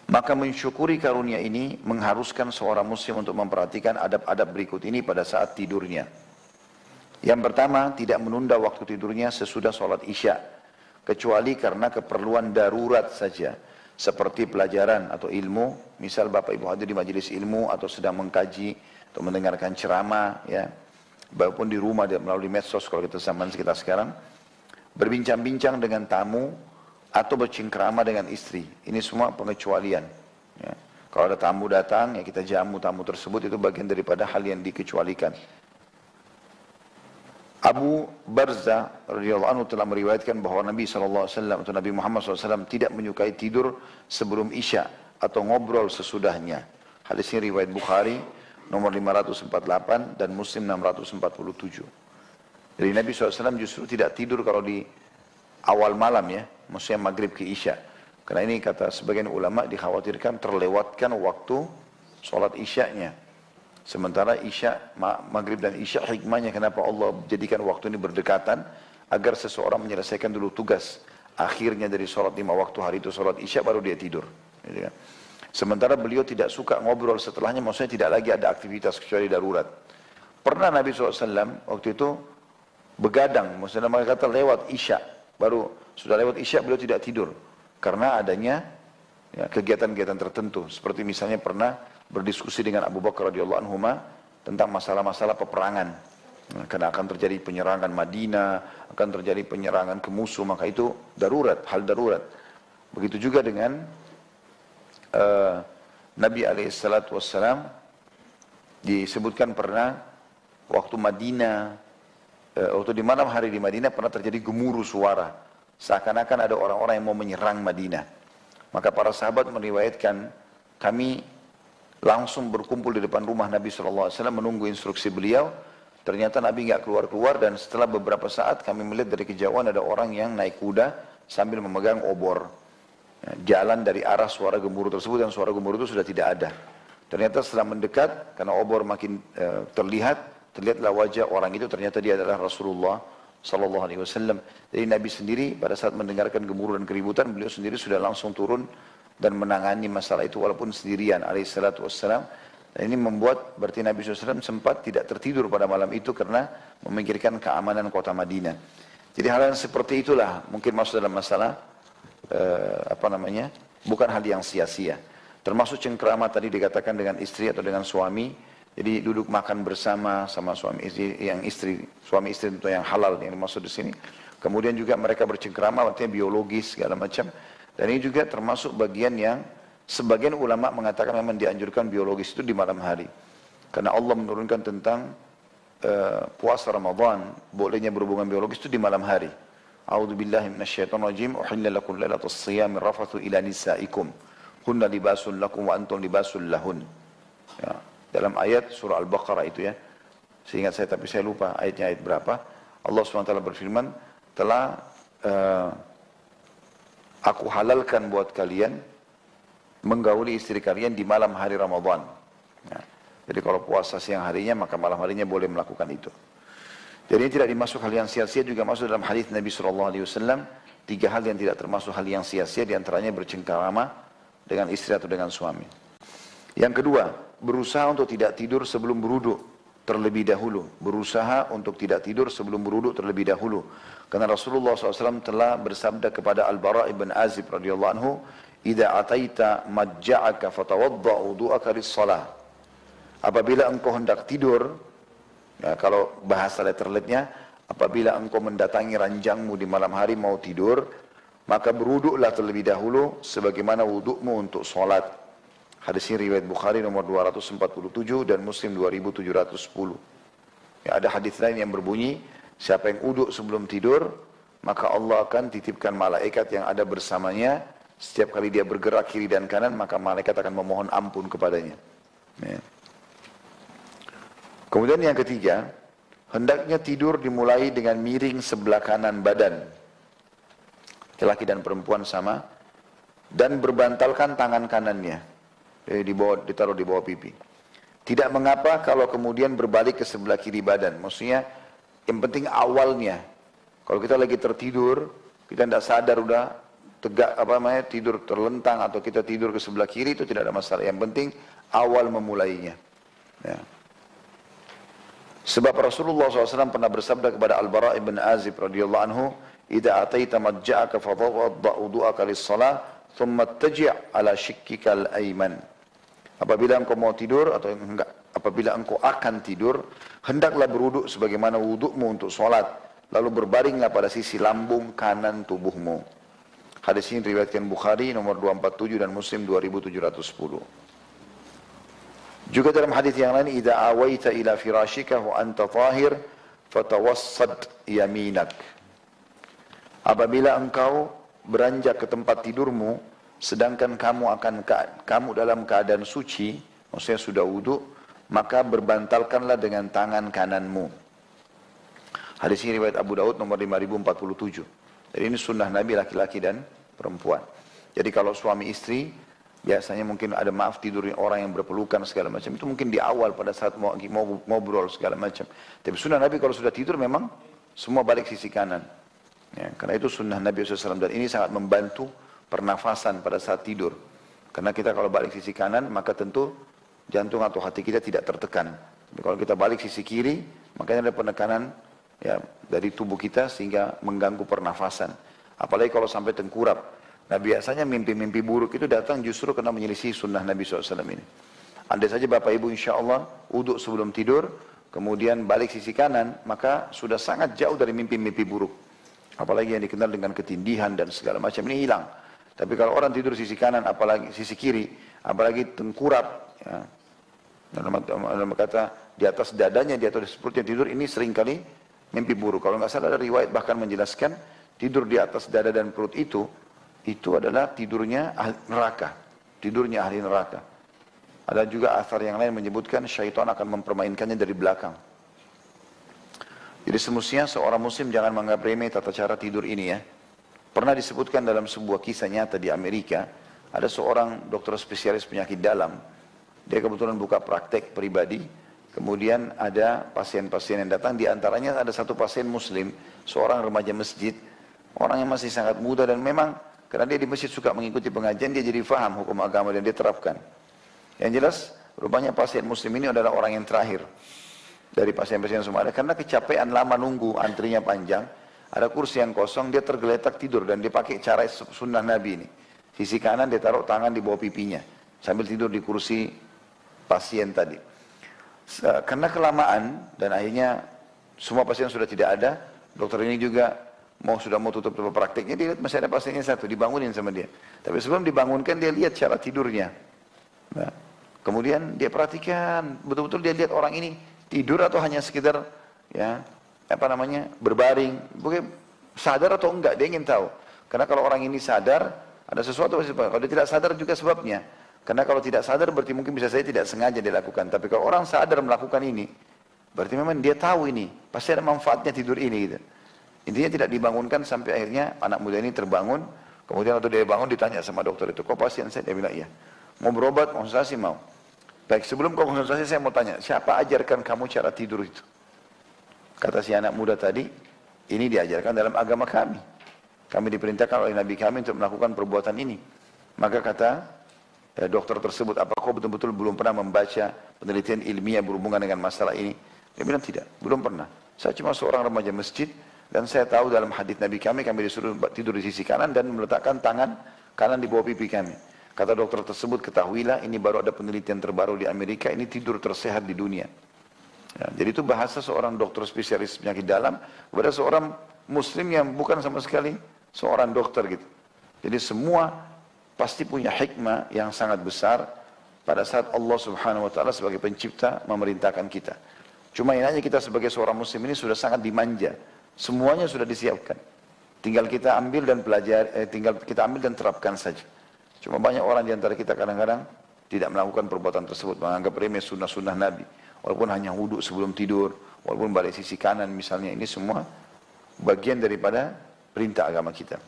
Maka mensyukuri karunia ini mengharuskan seorang muslim untuk memperhatikan adab-adab berikut ini pada saat tidurnya. Yang pertama, tidak menunda waktu tidurnya sesudah sholat isya, kecuali karena keperluan darurat saja, seperti pelajaran atau ilmu, misal Bapak Ibu hadir di majelis ilmu atau sedang mengkaji atau mendengarkan ceramah, ya, walaupun di rumah melalui medsos kalau kita zaman kita sekarang, berbincang-bincang dengan tamu, atau bercengkrama dengan istri. Ini semua pengecualian. Ya. Kalau ada tamu datang, ya kita jamu tamu tersebut, itu bagian daripada hal yang dikecualikan. Abu Barza radhiyallahu anhu telah meriwayatkan bahwa Nabi SAW atau Nabi Muhammad SAW tidak menyukai tidur sebelum isya atau ngobrol sesudahnya. Hadis ini riwayat Bukhari nomor 548 dan Muslim 647. Jadi Nabi SAW justru tidak tidur kalau di awal malam, ya, maksudnya maghrib ke isya. Karena ini kata sebagian ulama dikhawatirkan terlewatkan waktu sholat isyanya. Sementara isya, maghrib dan isya, hikmahnya kenapa Allah jadikan waktu ini berdekatan, agar seseorang menyelesaikan dulu tugas akhirnya dari sholat 5 waktu hari itu sholat isya, baru dia tidur. Gitu kan. Sementara beliau tidak suka ngobrol setelahnya, maksudnya tidak lagi ada aktivitas kecuali darurat. Pernah Nabi SAW waktu itu begadang, maksudnya mereka kata lewat isya, baru sudah lewat isya beliau tidak tidur karena adanya, ya, kegiatan-kegiatan tertentu, seperti misalnya pernah berdiskusi dengan Abu Bakar radhiyallahu anhu tentang masalah-masalah peperangan. Nah, karena akan terjadi penyerangan Madinah, akan terjadi penyerangan ke musuh, maka itu darurat, hal darurat. Begitu juga dengan Nabi alaihissalatu wassalam, disebutkan pernah waktu Madinah, waktu di malam hari di Madinah pernah terjadi gemuruh suara, seakan-akan ada orang-orang yang mau menyerang Madinah. Maka para sahabat meriwayatkan, kami langsung berkumpul di depan rumah Nabi SAW menunggu instruksi beliau. Ternyata Nabi nggak keluar-keluar, dan setelah beberapa saat kami melihat dari kejauhan ada orang yang naik kuda sambil memegang obor. Jalan dari arah suara gemuruh tersebut, dan suara gemuruh itu sudah tidak ada. Ternyata setelah mendekat, karena obor makin terlihatlah wajah orang itu, ternyata dia adalah Rasulullah Sallallahu Alaihi Wasallam. Jadi Nabi sendiri pada saat mendengarkan gemuruh dan keributan, beliau sendiri sudah langsung turun dan menangani masalah itu walaupun sendirian alaihissalatu wassalam. Dan ini membuat berarti Nabi SAW sempat tidak tertidur pada malam itu karena memikirkan keamanan kota Madinah. Jadi hal yang seperti itulah mungkin masuk dalam masalah bukan hal yang sia-sia. Termasuk cengkrama tadi dikatakan dengan istri atau dengan suami. Jadi duduk makan bersama sama suami istri, suami istri itu yang halal yang dimaksud di sini. Kemudian juga mereka bercengkrama, artinya biologis segala macam. Dan ini juga termasuk bagian yang sebagian ulama mengatakan memang dianjurkan biologis itu di malam hari. Karena Allah menurunkan tentang puasa Ramadan, bolehnya berhubungan biologis itu di malam hari. A'udzubillahi minasyaitonirrajim. Uhilla lakum lailatus shiyamir rafathu ila nisaikum. Hunna libasun lakum wa antum libasul lahun. Ya. Dalam ayat surah Al-Baqarah itu, ya. Seingat saya tapi saya lupa ayatnya ayat berapa. Allah SWT berfirman, telah aku halalkan buat kalian menggauli istri kalian di malam hari Ramadan. Ya. Jadi kalau puasa siang harinya, maka malam harinya boleh melakukan itu. Jadi ini tidak dimasuk hal yang sia-sia, juga masuk dalam hadis Nabi SAW. 3 hal yang tidak termasuk hal yang sia-sia, diantaranya bercengkrama dengan istri atau dengan suami. Yang kedua, berusaha untuk tidak tidur sebelum berwudu terlebih dahulu. Berusaha untuk tidak tidur sebelum berwudu terlebih dahulu. Karena Rasulullah SAW telah bersabda kepada Al-Bara' ibn Azib radhiyallahu anhu, "Idza ataita majja'aka fatawadda' wudu'aka lis-shalah." Apabila engkau hendak tidur, ya, kalau bahasa letterletnya, apabila engkau mendatangi ranjangmu di malam hari mau tidur, maka berwudu'lah terlebih dahulu sebagaimana wudu'mu untuk sholat. Hadis ini riwayat Bukhari nomor 247 dan Muslim 2710. Ya, ada hadis lain yang berbunyi, siapa yang wudu sebelum tidur, maka Allah akan titipkan malaikat yang ada bersamanya. Setiap kali dia bergerak kiri dan kanan, maka malaikat akan memohon ampun kepadanya. Ya. Kemudian yang ketiga, hendaknya tidur dimulai dengan miring sebelah kanan badan. Laki dan perempuan sama. Dan berbantalkan tangan kanannya. Ditaruh di bawah pipi. Tidak mengapa kalau kemudian berbalik ke sebelah kiri badan. Maksudnya yang penting awalnya. Kalau kita lagi tertidur, kita tidak sadar udah tegak tidur terlentang atau kita tidur ke sebelah kiri itu tidak ada masalah. Yang penting awal memulainya. Ya. Sebab Rasulullah SAW pernah bersabda kepada Al-Bara' ibn Azib radhiyallahu anhu, "Idza ataita madja'aka fatawadda wudu'aka lis-shalah, thumma taji' ala shikkika al-ayman." Apabila engkau mau tidur atau apabila engkau akan tidur, hendaklah berwuduk sebagaimana wudukmu untuk salat, lalu berbaringlah pada sisi lambung kanan tubuhmu. Hadis ini diriwayatkan Bukhari nomor 247 dan Muslim 2710. Juga dalam hadis yang lain, "Idza awaita ila firashika wa anta tahir, fatawassad yaminak." Apabila engkau beranjak ke tempat tidurmu, sedangkan kamu dalam keadaan suci, maksudnya sudah wudu, maka berbantalkanlah dengan tangan kananmu. Hadis ini riwayat Abu Daud nomor 5047. Jadi ini sunnah Nabi laki-laki dan perempuan. Jadi kalau suami istri, biasanya mungkin ada maaf tidur orang yang berpelukan segala macam. Itu mungkin di awal pada saat mau ngobrol segala macam. Tapi sunnah Nabi kalau sudah tidur memang semua balik sisi kanan. Ya, karena itu sunnah Nabi SAW. Dan ini sangat membantu pernafasan pada saat tidur. Karena kita kalau balik sisi kanan, maka tentu jantung atau hati kita tidak tertekan. Tapi kalau kita balik sisi kiri, makanya ada penekanan ya, dari tubuh kita sehingga mengganggu pernafasan. Apalagi kalau sampai tengkurap. Nah biasanya mimpi-mimpi buruk itu datang justru karena menyelisih sunnah Nabi SAW ini. Andai saja Bapak Ibu insya Allah wuduk sebelum tidur, kemudian balik sisi kanan, maka sudah sangat jauh dari mimpi-mimpi buruk. Apalagi yang dikenal dengan ketindihan dan segala macam ini hilang. Tapi kalau orang tidur sisi kanan, apalagi sisi kiri, apalagi tengkurap, ya, dalam kata di atas dadanya, di atas perutnya tidur, ini seringkali mimpi buruk. Kalau nggak salah ada riwayat bahkan menjelaskan tidur di atas dada dan perut itu adalah tidurnya ahli neraka. Tidurnya ahli neraka. Ada juga athar yang lain menyebutkan syaitan akan mempermainkannya dari belakang. Jadi semestinya seorang muslim jangan menganggap remeh tata cara tidur ini ya. Pernah disebutkan dalam sebuah kisah nyata di Amerika, ada seorang dokter spesialis penyakit dalam. Dia kebetulan buka praktek pribadi. Kemudian ada pasien-pasien yang datang, di antaranya ada satu pasien muslim, seorang remaja masjid, orang yang masih sangat muda dan memang karena dia di masjid suka mengikuti pengajian, dia jadi faham hukum agama dan dia terapkan. Yang jelas, rupanya pasien muslim ini adalah orang yang terakhir dari pasien-pasien semua. Karena kecapean lama nunggu, antrinya panjang, ada kursi yang kosong, dia tergeletak tidur dan dia pakai cara sunnah Nabi ini. Sisi kanan dia taruh tangan di bawah pipinya, sambil tidur di kursi pasien tadi. Karena kelamaan dan akhirnya semua pasien sudah tidak ada, dokter ini juga sudah mau tutup prakteknya, dia lihat masih ada pasiennya satu, dibangunin sama dia. Tapi sebelum dibangunkan dia lihat cara tidurnya. Nah, kemudian dia perhatikan, betul-betul dia lihat orang ini tidur atau hanya sekedar ya berbaring, mungkin sadar atau enggak, dia ingin tahu. Karena kalau orang ini sadar, ada sesuatu pasti. Kalau dia tidak sadar juga sebabnya. Karena kalau tidak sadar berarti mungkin bisa saja tidak sengaja dilakukan. Tapi kalau orang sadar melakukan ini, berarti memang dia tahu ini, pasti ada manfaatnya tidur ini gitu. Intinya tidak dibangunkan sampai akhirnya anak muda ini terbangun, kemudian waktu dia bangun ditanya sama dokter itu, kok pasien saya? Dia bilang iya. Mau berobat, konsultasi mau. Baik, sebelum konsultasi saya mau tanya, siapa ajarkan kamu cara tidur itu? Kata si anak muda tadi, ini diajarkan dalam agama kami. Kami diperintahkan oleh Nabi kami untuk melakukan perbuatan ini. Maka kata dokter tersebut, apa kau betul-betul belum pernah membaca penelitian ilmiah berhubungan dengan masalah ini? Dia bilang tidak, belum pernah. Saya cuma seorang remaja masjid, dan saya tahu dalam hadits Nabi kami disuruh tidur di sisi kanan dan meletakkan tangan kanan di bawah pipi kami. Kata dokter tersebut, ketahuilah ini baru ada penelitian terbaru di Amerika, ini tidur tersehat di dunia. Ya, jadi itu bahasa seorang dokter spesialis penyakit dalam kepada seorang muslim yang bukan sama sekali seorang dokter gitu. Jadi semua pasti punya hikmah yang sangat besar pada saat Allah Subhanahu wa taala sebagai pencipta memerintahkan kita. Cuma ini aja kita sebagai seorang muslim ini sudah sangat dimanja. Semuanya sudah disiapkan. Tinggal kita ambil dan terapkan saja. Cuma banyak orang di antara kita kadang-kadang tidak melakukan perbuatan tersebut, menganggap remeh sunnah-sunnah Nabi. Walaupun hanya wudhu sebelum tidur, walaupun balik sisi kanan misalnya, ini semua bagian daripada perintah agama kita.